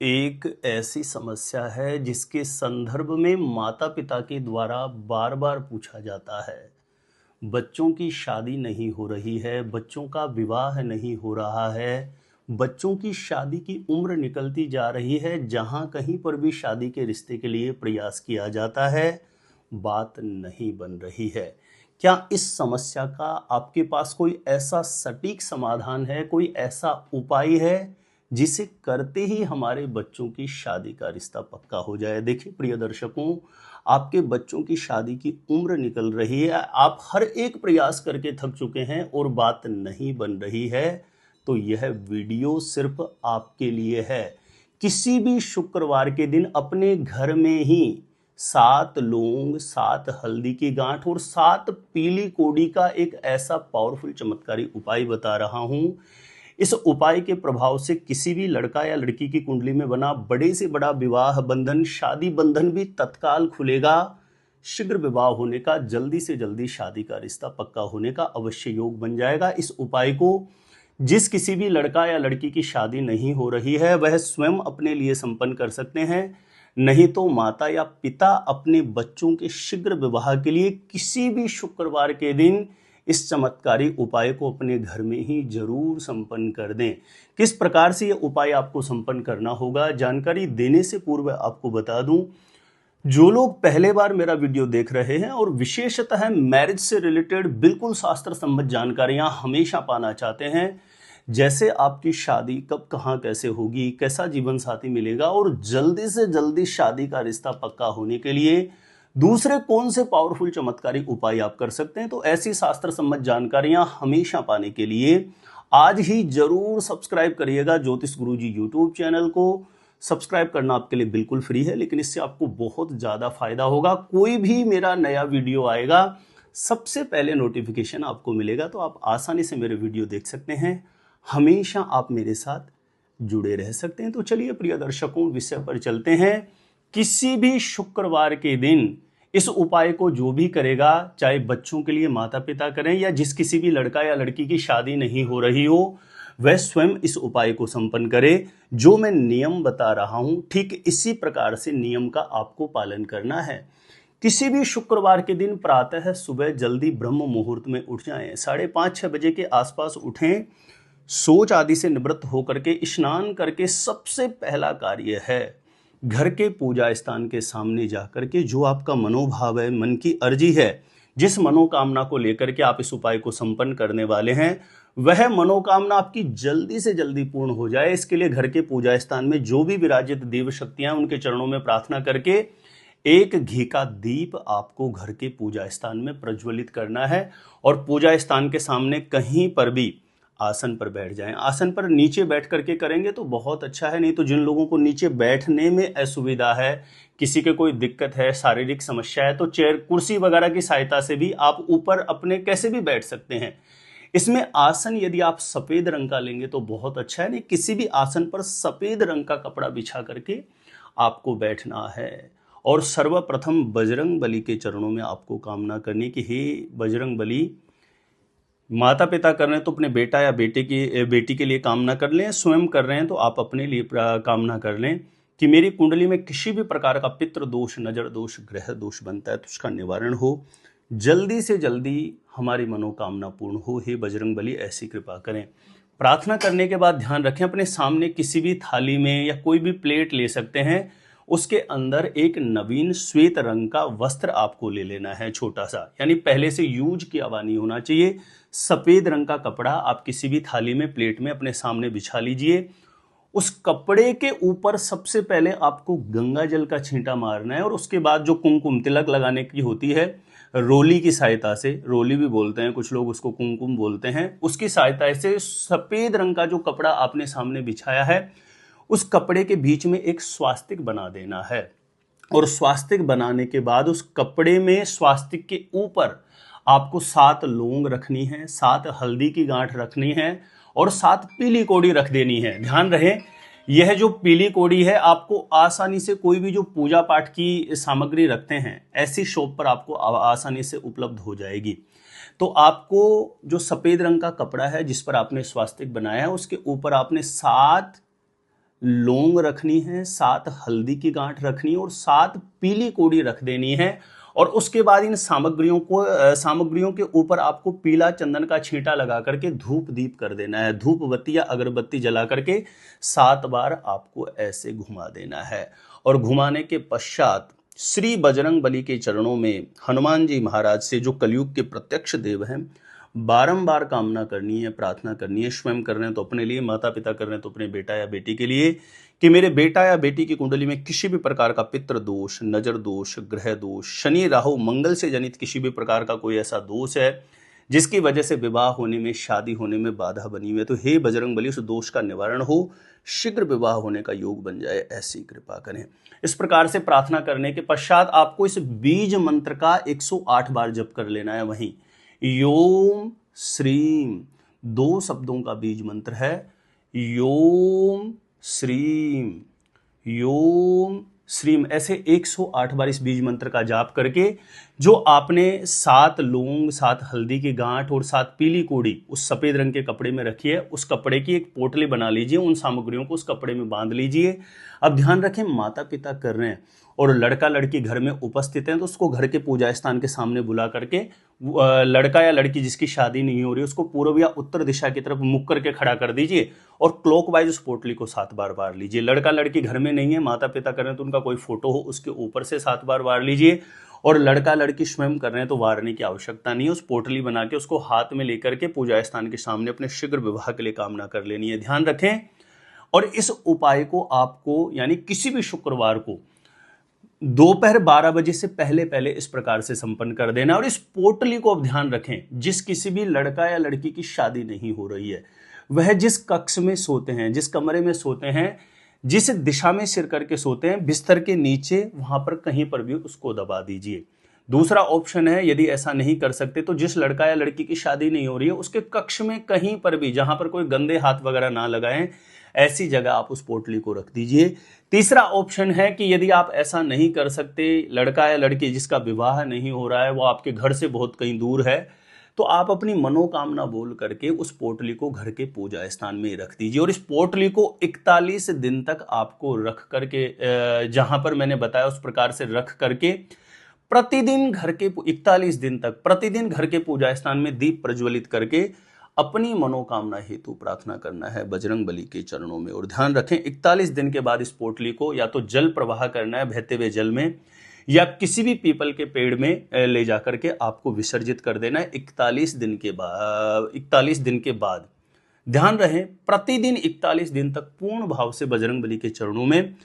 एक ऐसी समस्या है जिसके संदर्भ में माता पिता के द्वारा बार बार पूछा जाता है। बच्चों की शादी नहीं हो रही है, बच्चों का विवाह नहीं हो रहा है, बच्चों की शादी की उम्र निकलती जा रही है। जहां कहीं पर भी शादी के रिश्ते के लिए प्रयास किया जाता है, बात नहीं बन रही है। क्या इस समस्या का आपके पास कोई ऐसा सटीक समाधान है, कोई ऐसा उपाय है जिसे करते ही हमारे बच्चों की शादी का रिश्ता पक्का हो जाए? देखिए प्रिय दर्शकों, आपके बच्चों की शादी की उम्र निकल रही है, आप हर एक प्रयास करके थक चुके हैं और बात नहीं बन रही है, तो यह वीडियो सिर्फ आपके लिए है। किसी भी शुक्रवार के दिन अपने घर में ही 7 लौंग, 7 हल्दी की गांठ और 7 पीली कोड़ी का एक ऐसा पावरफुल चमत्कारी उपाय बता रहा हूं। इस उपाय के प्रभाव से किसी भी लड़का या लड़की की कुंडली में बना बड़े से बड़ा विवाह बंधन, शादी बंधन भी तत्काल खुलेगा। शीघ्र विवाह होने का, जल्दी से जल्दी शादी का रिश्ता पक्का होने का अवश्य योग बन जाएगा। इस उपाय को जिस किसी भी लड़का या लड़की की शादी नहीं हो रही है वह स्वयं अपने लिए संपन्न कर सकते हैं। नहीं तो माता या पिता अपने बच्चों के शीघ्र विवाह के लिए किसी भी शुक्रवार के दिन इस चमत्कारी उपाय को अपने घर में ही जरूर संपन्न कर दें। किस प्रकार से यह उपाय आपको संपन्न करना होगा, जानकारी देने से पूर्व आपको बता दूं, जो लोग पहले बार मेरा वीडियो देख रहे हैं और विशेषतः मैरिज से रिलेटेड बिल्कुल शास्त्र संबद्ध जानकारियां हमेशा पाना चाहते हैं, जैसे आपकी शादी कब कहां कैसे होगी, कैसा जीवन साथी मिलेगा और जल्दी से जल्दी शादी का रिश्ता पक्का होने के लिए दूसरे कौन से पावरफुल चमत्कारी उपाय आप कर सकते हैं, तो ऐसी शास्त्र संबद्ध जानकारियां हमेशा पाने के लिए आज ही जरूर सब्सक्राइब करिएगा ज्योतिष गुरुजी यूट्यूब चैनल को। सब्सक्राइब करना आपके लिए बिल्कुल फ्री है, लेकिन इससे आपको बहुत ज़्यादा फायदा होगा। कोई भी मेरा नया वीडियो आएगा सबसे पहले नोटिफिकेशन आपको मिलेगा, तो आप आसानी से मेरे वीडियो देख सकते हैं। हमेशा आप मेरे साथ जुड़े रह सकते हैं। तो चलिए प्रिय दर्शकों, विषय पर चलते हैं। किसी भी शुक्रवार के दिन इस उपाय को जो भी करेगा, चाहे बच्चों के लिए माता पिता करें या जिस किसी भी लड़का या लड़की की शादी नहीं हो रही हो, वह स्वयं इस उपाय को संपन्न करे। जो मैं नियम बता रहा हूं, ठीक इसी प्रकार से नियम का आपको पालन करना है। किसी भी शुक्रवार के दिन प्रातः सुबह जल्दी ब्रह्म मुहूर्त में उठ जाएं, 5:30-6 बजे के आसपास उठें। सोच आदि से निवृत्त होकर के स्नान करके सबसे पहला कार्य है घर के पूजा स्थान के सामने जाकर के जो आपका मनोभाव है, मन की अर्जी है, जिस मनोकामना को लेकर के आप इस उपाय को संपन्न करने वाले हैं, वह मनोकामना आपकी जल्दी से जल्दी पूर्ण हो जाए। इसके लिए घर के पूजा स्थान में जो भी विराजित देव शक्तियां, उनके चरणों में प्रार्थना करके एक घी का दीप आपको घर के पूजा स्थान में प्रज्वलित करना है और पूजा स्थान के सामने कहीं पर भी आसन पर बैठ जाएं। आसन पर नीचे बैठ करके करेंगे तो बहुत अच्छा है, नहीं तो जिन लोगों को नीचे बैठने में असुविधा है, किसी के कोई दिक्कत है, शारीरिक समस्या है, तो चेयर कुर्सी वगैरह की सहायता से भी आप ऊपर अपने कैसे भी बैठ सकते हैं। इसमें आसन यदि आप सफेद रंग का लेंगे तो बहुत अच्छा है, नहीं किसी भी आसन पर सफेद रंग का कपड़ा बिछा करके आपको बैठना है। और सर्वप्रथम बजरंग बली के चरणों में आपको कामना करनी कि हे बजरंग बली, माता पिता कर रहे हैं तो अपने बेटा या बेटी के लिए कामना कर लें, स्वयं कर रहे हैं तो आप अपने लिए कामना कर लें कि मेरी कुंडली में किसी भी प्रकार का पितृ दोष, नजर दोष, ग्रह दोष बनता है तो उसका निवारण हो, जल्दी से जल्दी हमारी मनोकामना पूर्ण हो। हे बजरंग बली ऐसी कृपा करें। प्रार्थना करने के बाद ध्यान रखें, अपने सामने किसी भी थाली में या कोई भी प्लेट ले सकते हैं, उसके अंदर एक नवीन श्वेत रंग का वस्त्र आपको ले लेना है, छोटा सा, यानी पहले से यूज किया हुआ नहीं होना चाहिए। सफेद रंग का कपड़ा आप किसी भी थाली में, प्लेट में अपने सामने बिछा लीजिए। उस कपड़े के ऊपर सबसे पहले आपको गंगा जल का छींटा मारना है और उसके बाद जो कुमकुम तिलक लगाने की होती है, रोली की सहायता से, रोली भी बोलते हैं कुछ लोग उसको, कुमकुम बोलते हैं, उसकी सहायता से सफेद रंग का जो कपड़ा आपने सामने बिछाया है, उस कपड़े के बीच में एक स्वास्तिक बना देना है। और स्वास्तिक बनाने के बाद उस कपड़े में स्वास्तिक के ऊपर आपको 7 लौंग रखनी है, 7 हल्दी की गांठ रखनी है और 7 पीली कोड़ी रख देनी है। ध्यान रहे, यह जो पीली कोड़ी है आपको आसानी से कोई भी जो पूजा पाठ की सामग्री रखते हैं ऐसी शॉप पर आपको आसानी से उपलब्ध हो जाएगी। तो आपको जो सफेद रंग का कपड़ा है जिस पर आपने स्वास्तिक बनाया है, उसके ऊपर आपने 7 लौंग रखनी है, 7 हल्दी की गांठ रखनी है और 7 पीली कोड़ी रख देनी है। और उसके बाद इन सामग्रियों के ऊपर आपको पीला चंदन का छींटा लगा करके धूप दीप कर देना है। धूप बत्ती या अगरबत्ती जला करके 7 बार आपको ऐसे घुमा देना है। और घुमाने के पश्चात श्री बजरंग बली के चरणों में हनुमान जी महाराज से, जो कलयुग के प्रत्यक्ष देव हैं, बारंबार कामना करनी है, प्रार्थना करनी है। स्वयं कर रहे हैं तो अपने लिए, माता पिता कर रहे हैं तो अपने बेटा या बेटी के लिए, कि मेरे बेटा या बेटी की कुंडली में किसी भी प्रकार का पितृ दोष, नजर दोष, ग्रह दोष, शनि राहु मंगल से जनित किसी भी प्रकार का कोई ऐसा दोष है जिसकी वजह से विवाह होने में, शादी होने में बाधा बनी हुई है, तो हे बजरंग बली उस दोष का निवारण हो, शीघ्र विवाह होने का योग बन जाए, ऐसी कृपा करें। इस प्रकार से प्रार्थना करने के पश्चात आपको इस बीज मंत्र का 108 बार जप कर लेना है। वहीं योम श्रीम 2 शब्दों का बीज मंत्र है। योम श्रीम, योम श्रीम, ऐसे 108 बार इस बीज मंत्र का जाप करके जो आपने 7 लौंग, 7 हल्दी की गांठ और 7 पीली कोड़ी उस सफेद रंग के कपड़े में रखी है, उस कपड़े की एक पोटली बना लीजिए, उन सामग्रियों को उस कपड़े में बांध लीजिए। अब ध्यान रखें, माता पिता कर रहे हैं और लड़का लड़की घर में उपस्थित हैं, तो उसको घर के पूजा स्थान के सामने बुला करके लड़का या लड़की जिसकी शादी नहीं हो रही उसको पूर्व या उत्तर दिशा की तरफ मुख करके खड़ा कर दीजिए और क्लॉकवाइज उस पोटली को 7 बार वार लीजिए। लड़का लड़की घर में नहीं है, माता पिता कर रहे हैं तो उनका कोई फोटो हो उसके ऊपर से 7 बार वार लीजिए। और लड़का लड़की स्वयं कर रहे हैं तो वारने की आवश्यकता नहीं है, उस पोटली बना के उसको हाथ में लेकर के पूजा स्थान के सामने अपने शीघ्र विवाह के लिए कामना कर लेनी है। ध्यान रखें, और इस उपाय को आपको यानी किसी भी शुक्रवार को दोपहर 12 बजे से पहले पहले इस प्रकार से संपन्न कर देना। और इस पोटली को अब ध्यान रखें, जिस किसी भी लड़का या लड़की की शादी नहीं हो रही है, वह जिस कक्ष में सोते हैं, जिस कमरे में सोते हैं, जिस दिशा में सिर करके सोते हैं, बिस्तर के नीचे वहां पर कहीं पर भी उसको दबा दीजिए। दूसरा ऑप्शन है, यदि ऐसा नहीं कर सकते तो जिस लड़का या लड़की की शादी नहीं हो रही है उसके कक्ष में कहीं पर भी, जहां पर कोई गंदे हाथ वगैरह ना लगाएं, ऐसी जगह आप उस पोटली को रख दीजिए। तीसरा ऑप्शन है कि यदि आप ऐसा नहीं कर सकते, लड़का या लड़की जिसका विवाह नहीं हो रहा है वो आपके घर से बहुत कहीं दूर है, तो आप अपनी मनोकामना बोल करके उस पोटली को घर के पूजा स्थान में रख दीजिए। और इस पोटली को 41 दिन तक आपको रख करके, जहां पर मैंने बताया उस प्रकार से रख करके प्रतिदिन घर के 41 दिन तक प्रतिदिन घर के पूजा स्थान में दीप प्रज्वलित करके अपनी मनोकामना हेतु प्रार्थना करना है बजरंग बली के चरणों में। और ध्यान रखें, 41 दिन के बाद इस पोटली को या तो जल प्रवाह करना है बहते हुए जल में, या किसी भी पीपल के पेड़ में ले जाकर के आपको विसर्जित कर देना है 41 दिन के बाद। ध्यान रहे, प्रतिदिन 41 दिन तक पूर्ण भाव से बजरंग बली के चरणों में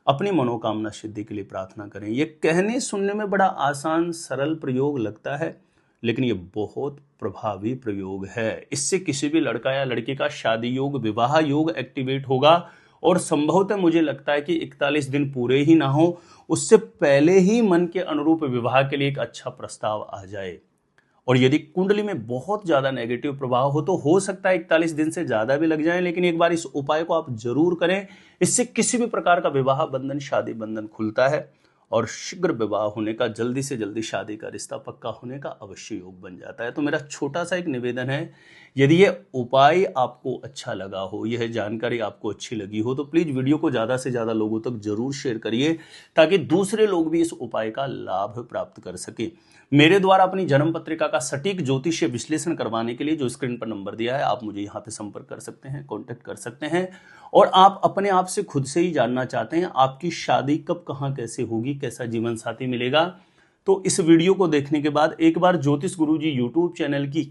अपनी मनोकामना सिद्धि के लिए प्रार्थना करें। यह कहने सुनने में बड़ा आसान सरल प्रयोग लगता है, लेकिन ये बहुत प्रभावी प्रयोग है। इससे किसी भी लड़का या लड़की का शादी योग, विवाह योग एक्टिवेट होगा। और संभवतः मुझे लगता है कि 41 दिन पूरे ही ना हो, उससे पहले ही मन के अनुरूप विवाह के लिए एक अच्छा प्रस्ताव आ जाए। और यदि कुंडली में बहुत ज्यादा नेगेटिव प्रभाव हो तो हो सकता है 41 दिन से ज्यादा भी लग जाए, लेकिन एक बार इस उपाय को आप जरूर करें। इससे किसी भी प्रकार का विवाह बंधन, शादी बंधन खुलता है और शीघ्र विवाह होने का, जल्दी से जल्दी शादी का रिश्ता पक्का होने का अवश्य योग बन जाता है। तो मेरा छोटा सा एक निवेदन है, यदि ये उपाय आपको अच्छा लगा हो, यह जानकारी आपको अच्छी लगी हो, तो प्लीज वीडियो को ज्यादा से ज्यादा लोगों तक जरूर शेयर करिए ताकि दूसरे लोग भी इस उपाय का लाभ प्राप्त कर सके। मेरे द्वारा अपनी जन्म पत्रिका का सटीक ज्योतिषीय विश्लेषण करवाने के लिए जो स्क्रीन पर नंबर दिया है, आप मुझे यहाँ पे संपर्क कर सकते हैं, कॉन्टेक्ट कर सकते हैं। और आप अपने आप से खुद से ही जानना चाहते हैं आपकी शादी कब, कहाँ, कैसे होगी, कैसा जीवन साथी मिलेगा, तो इस वीडियो को देखने के बाद एक बार ज्योतिष गुरुजी यूट्यूब चैनल की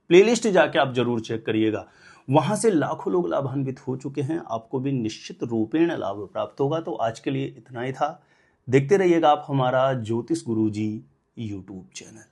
प्लेलिस्ट जाके आप जरूर चेक करिएगा। वहां से लाखों लोग लाभान्वित हो चुके हैं, आपको भी निश्चित रूपेण लाभ प्राप्त होगा। तो आज के लिए इतना ही था। देखते रहिएगा आप हमारा ज्योतिष गुरुजी यूट्यूब चैनल।